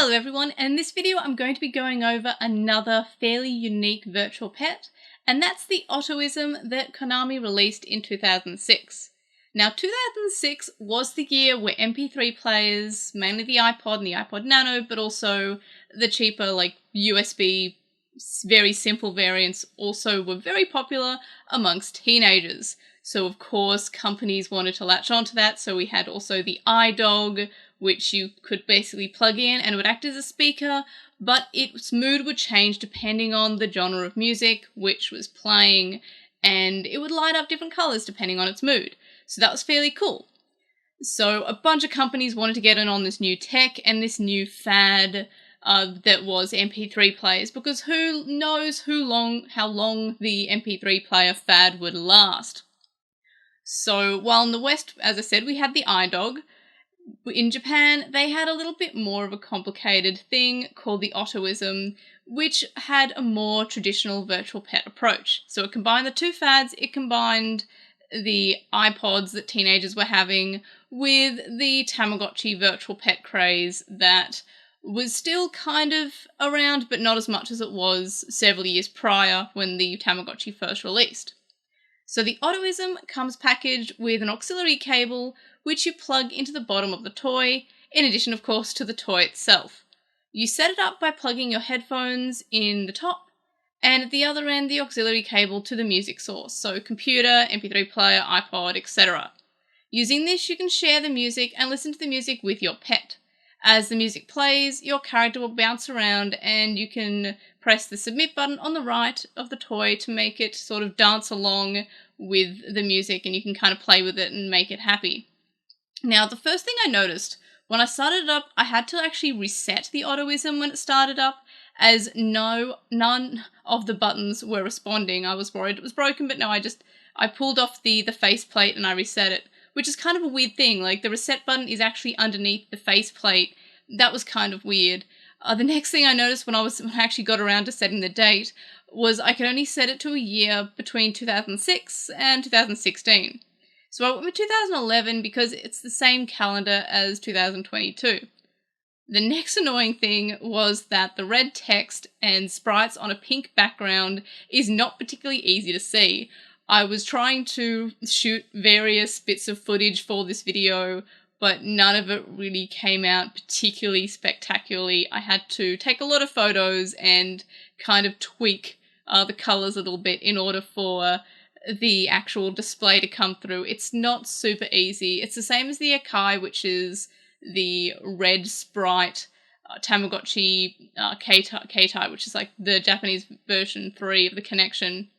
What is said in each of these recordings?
Hello everyone, and in this video I'm going to be going over another fairly unique virtual pet, and that's the Otoism that Konami released in 2006. Now 2006 was the year where MP3 players, mainly the iPod and the iPod Nano, but also the cheaper like USB, very simple variants also were very popular amongst teenagers. So of course companies wanted to latch onto that, so we had also the iDog, which you could basically plug in and it would act as a speaker, but its mood would change depending on the genre of music which was playing, and it would light up different colours depending on its mood. So that was fairly cool. So a bunch of companies wanted to get in on this new tech and this new fad that was MP3 players, because who knows how long the MP3 player fad would last. So while in the West, as I said, we had the iDog, in Japan they had a little bit more of a complicated thing called the Otoism, which had a more traditional virtual pet approach. So it combined the two fads. It combined the iPods that teenagers were having with the Tamagotchi virtual pet craze that was still kind of around, but not as much as it was several years prior when the Tamagotchi first released. So the Odoism comes packaged with an auxiliary cable which you plug into the bottom of the toy, in addition of course to the toy itself. You set it up by plugging your headphones in the top, and at the other end the auxiliary cable to the music source, so computer, MP3 player, iPod, etc. Using this you can share the music and listen to the music with your pet. As the music plays, your character will bounce around and you can press the submit button on the right of the toy to make it sort of dance along with the music, and you can kind of play with it and make it happy. Now, the first thing I noticed when I started it up, I had to actually reset the Odoism when it started up, as none of the buttons were responding. I was worried it was broken, but no, I pulled off the faceplate and I reset it, which is kind of a weird thing. Like, the reset button is actually underneath the faceplate. That was kind of weird. The next thing I noticed when I actually got around to setting the date was I could only set it to a year between 2006 and 2016. So I went with 2011 because it's the same calendar as 2022. The next annoying thing was that the red text and sprites on a pink background is not particularly easy to see. I was trying to shoot various bits of footage for this video, but none of it really came out particularly spectacularly. I had to take a lot of photos and kind of tweak the colours a little bit in order for the actual display to come through. It's not super easy. It's the same as the Akai, which is the red sprite Tamagotchi K-type, which is like the Japanese version 3 of the connection.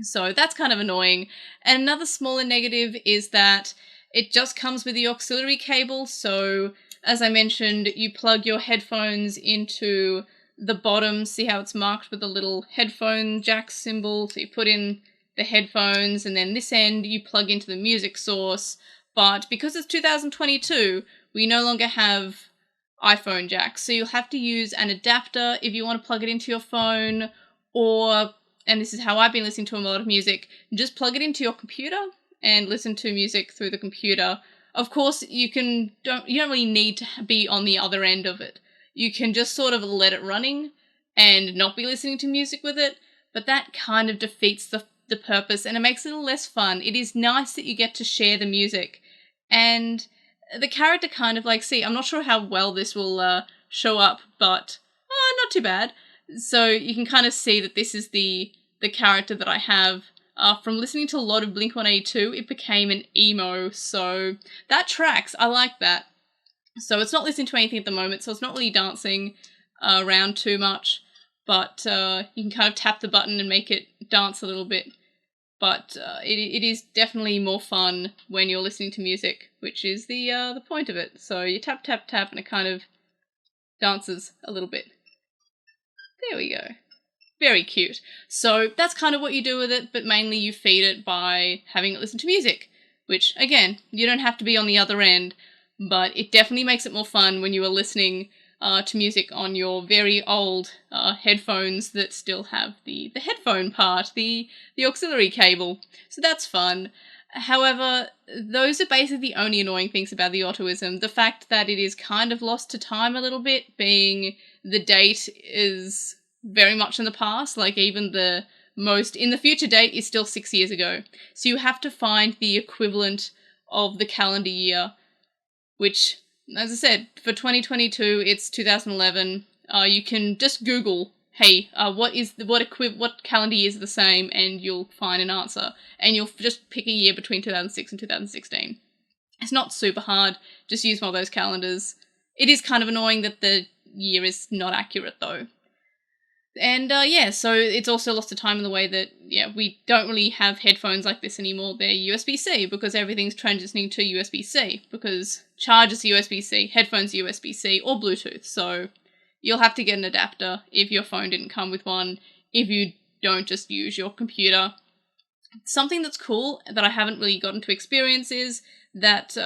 So that's kind of annoying. And another smaller negative is that it just comes with the auxiliary cable. So as I mentioned, you plug your headphones into the bottom. See how it's marked with a little headphone jack symbol? So you put in the headphones, and then this end you plug into the music source. But because it's 2022, we no longer have iPhone jacks. So you'll have to use an adapter if you want to plug it into your phone, or, and this is how I've been listening to a lot of music, just plug it into your computer and listen to music through the computer. Of course, you don't really need to be on the other end of it. You can just sort of let it running and not be listening to music with it, but that kind of defeats the purpose and it makes it a little less fun. It is nice that you get to share the music, and the character kind of like, see, I'm not sure how well this will show up, but not too bad. So you can kind of see that this is the character that I have. From listening to a lot of Blink-182, it became an emo, so that tracks. I like that. So it's not listening to anything at the moment, so it's not really dancing around too much, but you can kind of tap the button and make it dance a little bit. But it is definitely more fun when you're listening to music, which is the point of it. So you tap, tap, tap, and it kind of dances a little bit. There we go. Very cute. So that's kind of what you do with it, but mainly you feed it by having it listen to music, which, again, you don't have to be on the other end, but it definitely makes it more fun when you are listening to music on your very old headphones that still have the headphone part, the auxiliary cable. So that's fun. However, those are basically the only annoying things about the Otoism. The fact that it is kind of lost to time a little bit, being the date is very much in the past, like even the most in the future date is still 6 years ago. So you have to find the equivalent of the calendar year, which, as I said, for 2022, it's 2011. You can just Google, hey, what calendar year is the same, and you'll find an answer. And you'll just pick a year between 2006 and 2016. It's not super hard. Just use one of those calendars. It is kind of annoying that the year is not accurate, though. And so it's also lost to time in the way that, we don't really have headphones like this anymore. They're USB-C because everything's transitioning to USB-C, because chargers USB-C, headphones USB-C, or Bluetooth. So you'll have to get an adapter if your phone didn't come with one, if you don't just use your computer. Something that's cool that I haven't really gotten to experience is that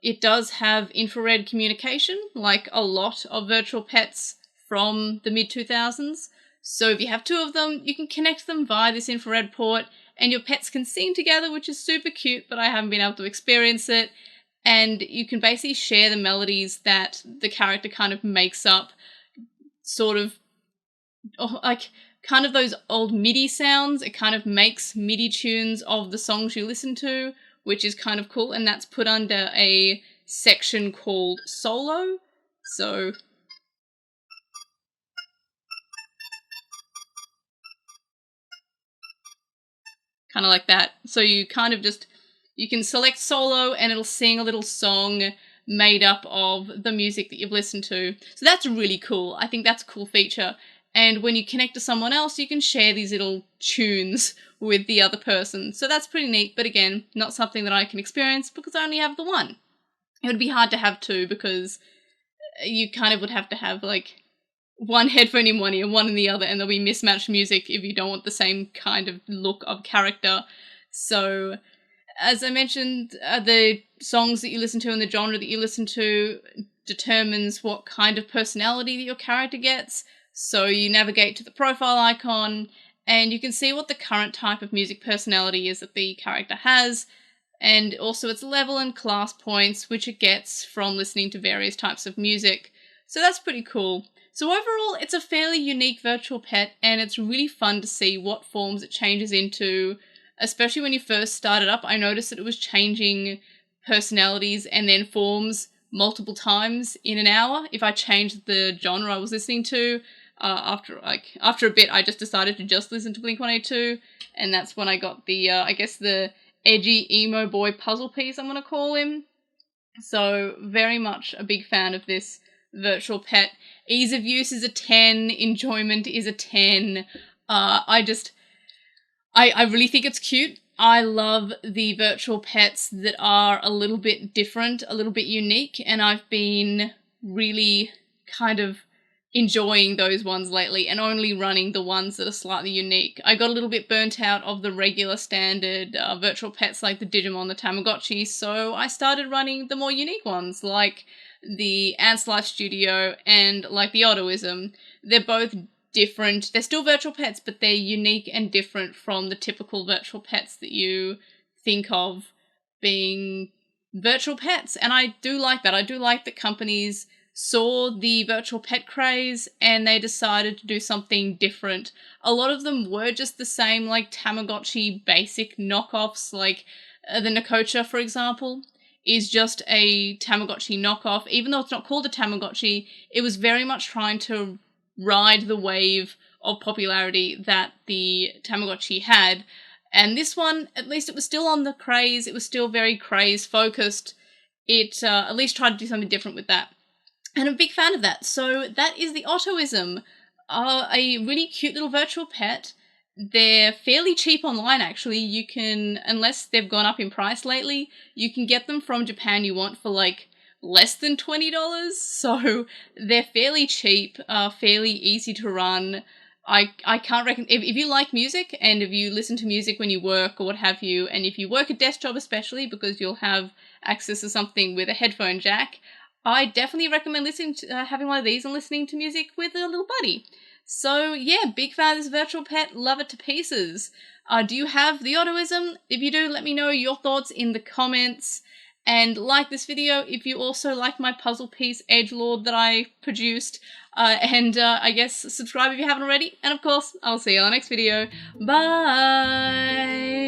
it does have infrared communication, like a lot of virtual pets from the mid-2000s. So if you have two of them, you can connect them via this infrared port, and your pets can sing together, which is super cute, but I haven't been able to experience it. And you can basically share the melodies that the character kind of makes up, sort of like kind of those old MIDI sounds. It kind of makes MIDI tunes of the songs you listen to, which is kind of cool, and that's put under a section called Solo. So kind of like that. So you kind of you can select Solo and it'll sing a little song made up of the music that you've listened to. So that's really cool. I think that's a cool feature. And when you connect to someone else, you can share these little tunes with the other person. So that's pretty neat, but again, not something that I can experience because I only have the one. It would be hard to have two because you kind of would have to have like one headphone in one ear, one in the other, and there'll be mismatched music if you don't want the same kind of look of character. So, as I mentioned, the songs that you listen to and the genre that you listen to determines what kind of personality that your character gets. So you navigate to the profile icon, and you can see what the current type of music personality is that the character has, and also its level and class points, which it gets from listening to various types of music. So that's pretty cool. So overall, it's a fairly unique virtual pet, and it's really fun to see what forms it changes into, especially when you first started up. I noticed that it was changing personalities and then forms multiple times in an hour. If I changed the genre I was listening to, after a bit, I just decided to just listen to Blink-182, and that's when I got the, the edgy emo boy puzzle piece, I'm going to call him. So very much a big fan of this virtual pet. Ease of use is a 10, enjoyment is a 10. I really think it's cute. I love the virtual pets that are a little bit different, a little bit unique, and I've been really kind of enjoying those ones lately and only running the ones that are slightly unique. I got a little bit burnt out of the regular standard virtual pets like the Digimon, the Tamagotchi, so I started running the more unique ones like the Ants Life Studio and like the Odoism. They're both different. They're still virtual pets, but they're unique and different from the typical virtual pets that you think of being virtual pets. And I do like that. I do like that companies saw the virtual pet craze and they decided to do something different. A lot of them were just the same, like Tamagotchi basic knockoffs, like the Nakocha, for example, is just a Tamagotchi knockoff. Even though it's not called a Tamagotchi, it was very much trying to ride the wave of popularity that the Tamagotchi had. And this one, at least it was still on the craze. It was still very craze focused. It at least tried to do something different with that. And I'm a big fan of that. So that is the Otoism, a really cute little virtual pet. They're fairly cheap online, actually. You can, unless they've gone up in price lately, you can get them from Japan you want for like less than $20. So they're fairly cheap, fairly easy to run. I can't recommend, if you like music and if you listen to music when you work or what have you, and if you work a desk job especially because you'll have access to something with a headphone jack, I definitely recommend having one of these and listening to music with a little buddy. So yeah, big fan of this virtual pet, love it to pieces. Do you have the Odoism? If you do, let me know your thoughts in the comments. And like this video if you also like my puzzle piece edgelord that I produced. I guess subscribe if you haven't already. And of course, I'll see you on the next video. Bye!